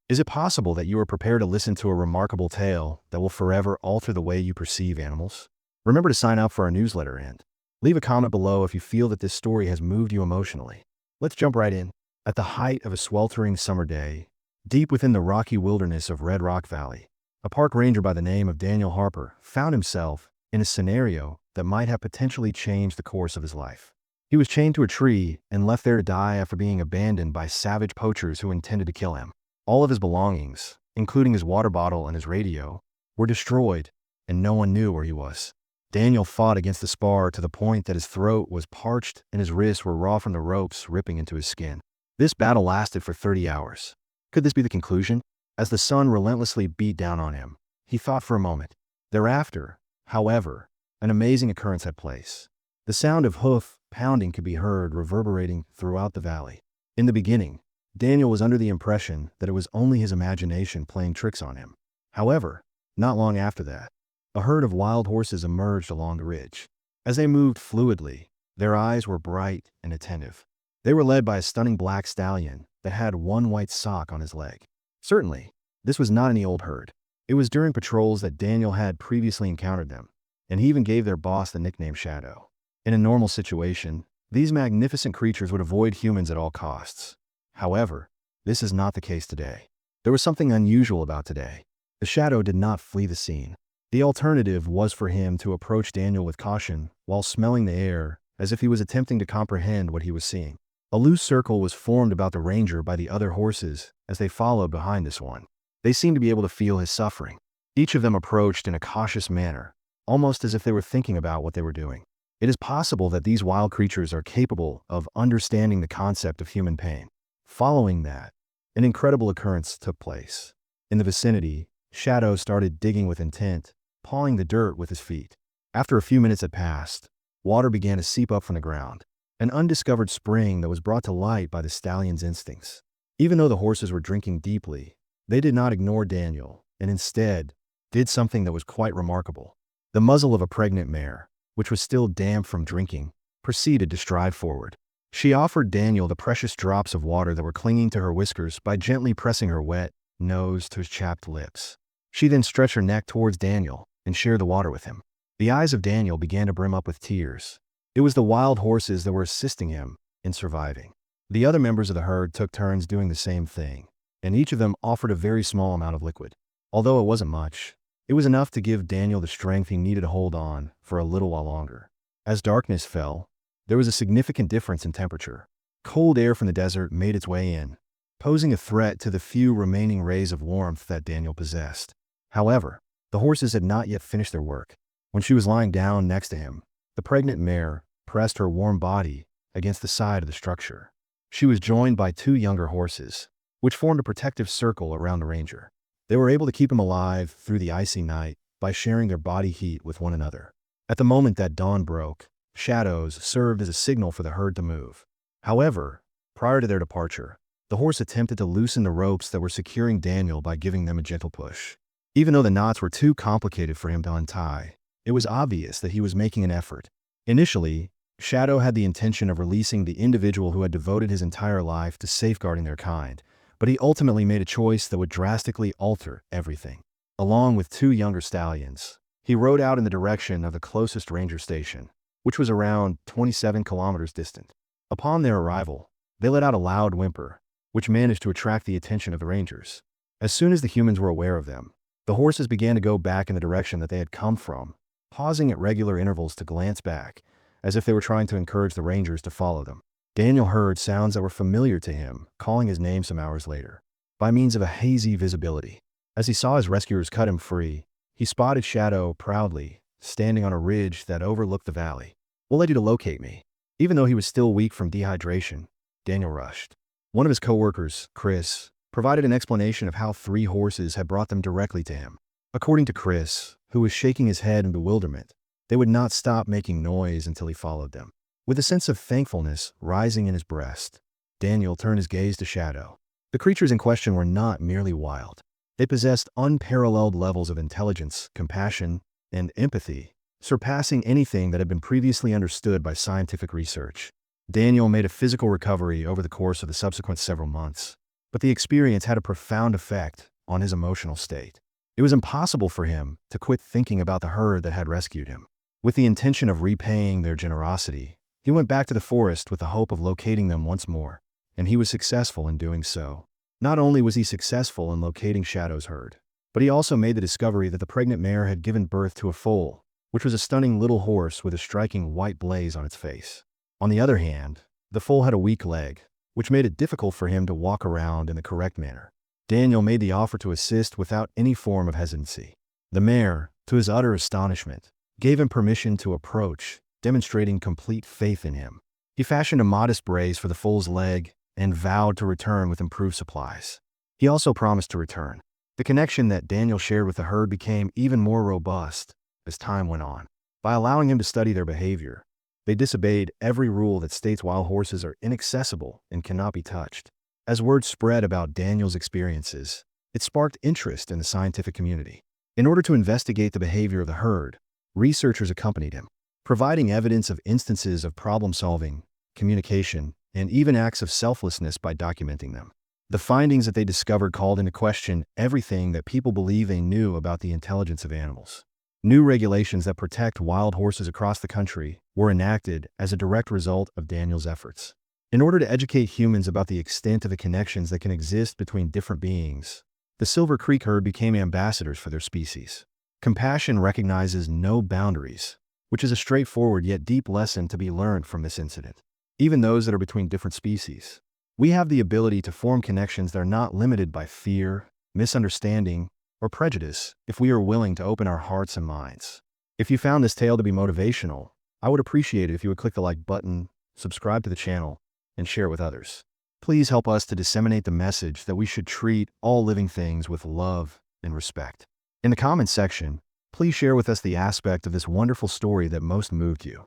Is it possible that you are prepared to listen to a remarkable tale that will forever alter the way you perceive animals? Remember to sign up for our newsletter and leave a comment below if you feel that this story has moved you emotionally. Let's jump right in. At the height of a sweltering summer day, deep within the rocky wilderness of Red Rock Valley, a park ranger by the name of Daniel Harper found himself in a scenario that might have potentially changed the course of his life. He was chained to a tree and left there to die after being abandoned by savage poachers who intended to kill him. All of his belongings, including his water bottle and his radio, were destroyed, and no one knew where he was. Daniel fought against the spar to the point that his throat was parched and his wrists were raw from the ropes ripping into his skin. This battle lasted for 30 hours. Could this be the conclusion? As the sun relentlessly beat down on him, he thought for a moment. Thereafter, however, an amazing occurrence had place. The sound of hoof pounding could be heard reverberating throughout the valley. In the beginning, Daniel was under the impression that it was only his imagination playing tricks on him. However, not long after that, a herd of wild horses emerged along the ridge. As they moved fluidly, their eyes were bright and attentive. They were led by a stunning black stallion that had one white sock on his leg. Certainly, this was not any old herd. It was during patrols that Daniel had previously encountered them, and he even gave their boss the nickname Shadow. In a normal situation, these magnificent creatures would avoid humans at all costs. However, this is not the case today. There was something unusual about today. The Shadow did not flee the scene. The alternative was for him to approach Daniel with caution while smelling the air as if he was attempting to comprehend what he was seeing. A loose circle was formed about the ranger by the other horses as they followed behind this one. They seemed to be able to feel his suffering. Each of them approached in a cautious manner, almost as if they were thinking about what they were doing. It is possible that these wild creatures are capable of understanding the concept of human pain. Following that, an incredible occurrence took place. In the vicinity, Shadow started digging with intent, pawing the dirt with his feet. After a few minutes had passed, water began to seep up from the ground, an undiscovered spring that was brought to light by the stallion's instincts. Even though the horses were drinking deeply, they did not ignore Daniel, and instead did something that was quite remarkable. The muzzle of a pregnant mare, which was still damp from drinking, proceeded to stride forward. She offered Daniel the precious drops of water that were clinging to her whiskers by gently pressing her wet nose to his chapped lips. She then stretched her neck towards Daniel and shared the water with him. The eyes of Daniel began to brim up with tears. It was the wild horses that were assisting him in surviving. The other members of the herd took turns doing the same thing, and each of them offered a very small amount of liquid. Although it wasn't much, it was enough to give Daniel the strength he needed to hold on for a little while longer. As darkness fell, there was a significant difference in temperature. Cold air from the desert made its way in, posing a threat to the few remaining rays of warmth that Daniel possessed. However, the horses had not yet finished their work. When she was lying down next to him, the pregnant mare pressed her warm body against the side of the structure. She was joined by two younger horses, which formed a protective circle around the ranger. They were able to keep him alive through the icy night by sharing their body heat with one another. At the moment that dawn broke, shadows served as a signal for the herd to move. However, prior to their departure, the horse attempted to loosen the ropes that were securing Daniel by giving them a gentle push. Even though the knots were too complicated for him to untie, it was obvious that he was making an effort. Initially, Shadow had the intention of releasing the individual who had devoted his entire life to safeguarding their kind, but he ultimately made a choice that would drastically alter everything. Along with two younger stallions, he rode out in the direction of the closest ranger station, which was around 27 kilometers distant. Upon their arrival, they let out a loud whimper, which managed to attract the attention of the rangers. As soon as the humans were aware of them, the horses began to go back in the direction that they had come from, pausing at regular intervals to glance back, as if they were trying to encourage the rangers to follow them. Daniel heard sounds that were familiar to him, calling his name some hours later, by means of a hazy visibility. As he saw his rescuers cut him free, he spotted Shadow proudly, standing on a ridge that overlooked the valley. "What led you to locate me?" Even though he was still weak from dehydration, Daniel rushed. One of his coworkers, Chris, provided an explanation of how three horses had brought them directly to him. According to Chris, who was shaking his head in bewilderment, they would not stop making noise until he followed them. With a sense of thankfulness rising in his breast, Daniel turned his gaze to Shadow. The creatures in question were not merely wild. They possessed unparalleled levels of intelligence, compassion, and empathy, surpassing anything that had been previously understood by scientific research. Daniel made a physical recovery over the course of the subsequent several months, but the experience had a profound effect on his emotional state. It was impossible for him to quit thinking about the herd that had rescued him. With the intention of repaying their generosity, he went back to the forest with the hope of locating them once more, and he was successful in doing so. Not only was he successful in locating Shadow's herd, but he also made the discovery that the pregnant mare had given birth to a foal, which was a stunning little horse with a striking white blaze on its face. On the other hand, the foal had a weak leg, which made it difficult for him to walk around in the correct manner. Daniel made the offer to assist without any form of hesitancy. The mare, to his utter astonishment, gave him permission to approach, demonstrating complete faith in him. He fashioned a modest brace for the foal's leg and vowed to return with improved supplies. He also promised to return. The connection that Daniel shared with the herd became even more robust as time went on. By allowing him to study their behavior, they disobeyed every rule that states wild horses are inaccessible and cannot be touched. As word spread about Daniel's experiences, it sparked interest in the scientific community. In order to investigate the behavior of the herd, researchers accompanied him, providing evidence of instances of problem-solving, communication, and even acts of selflessness by documenting them. The findings that they discovered called into question everything that people believe they knew about the intelligence of animals. New regulations that protect wild horses across the country were enacted as a direct result of Daniel's efforts. In order to educate humans about the extent of the connections that can exist between different beings, the Silver Creek herd became ambassadors for their species. Compassion recognizes no boundaries, which is a straightforward yet deep lesson to be learned from this incident. Even those that are between different species, we have the ability to form connections that are not limited by fear, misunderstanding, or prejudice if we are willing to open our hearts and minds. If you found this tale to be motivational, I would appreciate it if you would click the like button, subscribe to the channel, and share it with others. Please help us to disseminate the message that we should treat all living things with love and respect. In the comments section, please share with us the aspect of this wonderful story that most moved you.